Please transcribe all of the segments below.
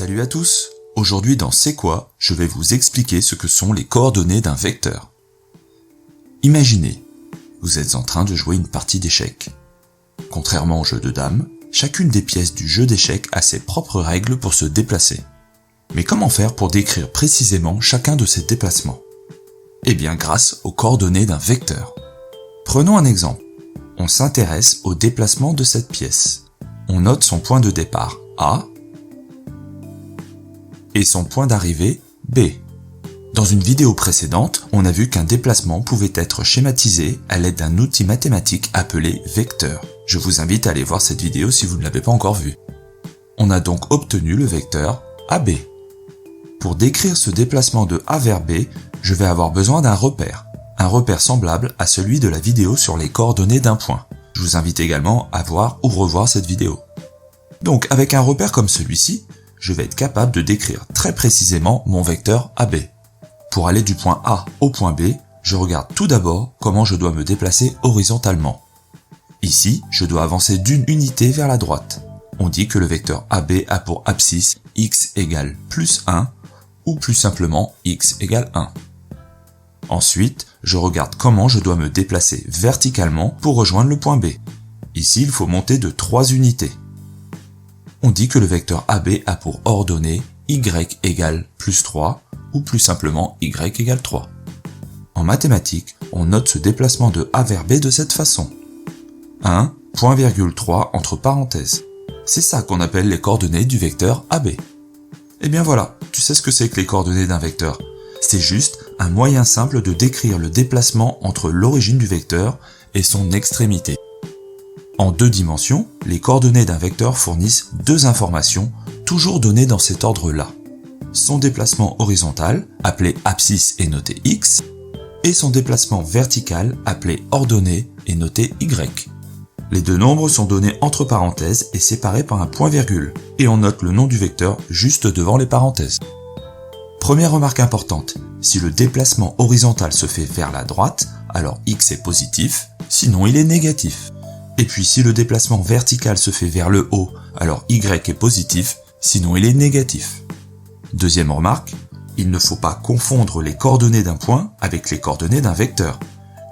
Salut à tous! Aujourd'hui dans C'est quoi, je vais vous expliquer ce que sont les coordonnées d'un vecteur. Imaginez, vous êtes en train de jouer une partie d'échecs. Contrairement au jeu de dames, chacune des pièces du jeu d'échecs a ses propres règles pour se déplacer. Mais comment faire pour décrire précisément chacun de ces déplacements? Eh bien grâce aux coordonnées d'un vecteur. Prenons un exemple. On s'intéresse au déplacement de cette pièce. On note son point de départ A et son point d'arrivée B. Dans une vidéo précédente, on a vu qu'un déplacement pouvait être schématisé à l'aide d'un outil mathématique appelé vecteur. Je vous invite à aller voir cette vidéo si vous ne l'avez pas encore vue. On a donc obtenu le vecteur AB. Pour décrire ce déplacement de A vers B, je vais avoir besoin d'un repère semblable à celui de la vidéo sur les coordonnées d'un point. Je vous invite également à voir ou revoir cette vidéo. Donc avec un repère comme celui-ci, je vais être capable de décrire très précisément mon vecteur AB. Pour aller du point A au point B, je regarde tout d'abord comment je dois me déplacer horizontalement. Ici, je dois avancer d'une unité vers la droite. On dit que le vecteur AB a pour abscisse x égale plus 1 ou plus simplement x égale 1. Ensuite, je regarde comment je dois me déplacer verticalement pour rejoindre le point B. Ici, il faut monter de 3 unités. On dit que le vecteur AB a pour ordonnée y égale plus 3 ou plus simplement y égale 3. En mathématiques, on note ce déplacement de A vers B de cette façon. 1, point virgule 3 entre parenthèses. C'est ça qu'on appelle les coordonnées du vecteur AB. Et bien voilà, tu sais ce que c'est que les coordonnées d'un vecteur. C'est juste un moyen simple de décrire le déplacement entre l'origine du vecteur et son extrémité. En 2 dimensions, les coordonnées d'un vecteur fournissent 2 informations, toujours données dans cet ordre-là. Son déplacement horizontal, appelé abscisse et noté x, et son déplacement vertical, appelé ordonnée et noté y. Les 2 nombres sont donnés entre parenthèses et séparés par un point-virgule, et on note le nom du vecteur juste devant les parenthèses. Première remarque importante, si le déplacement horizontal se fait vers la droite, alors x est positif, sinon il est négatif. Et puis si le déplacement vertical se fait vers le haut, alors y est positif, sinon il est négatif. Deuxième remarque, il ne faut pas confondre les coordonnées d'un point avec les coordonnées d'un vecteur.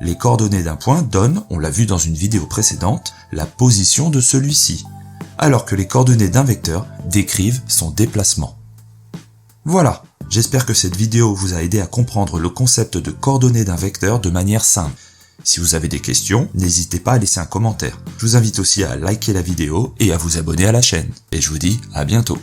Les coordonnées d'un point donnent, on l'a vu dans une vidéo précédente, la position de celui-ci, alors que les coordonnées d'un vecteur décrivent son déplacement. Voilà, j'espère que cette vidéo vous a aidé à comprendre le concept de coordonnées d'un vecteur de manière simple. Si vous avez des questions, n'hésitez pas à laisser un commentaire. Je vous invite aussi à liker la vidéo et à vous abonner à la chaîne. Et je vous dis à bientôt.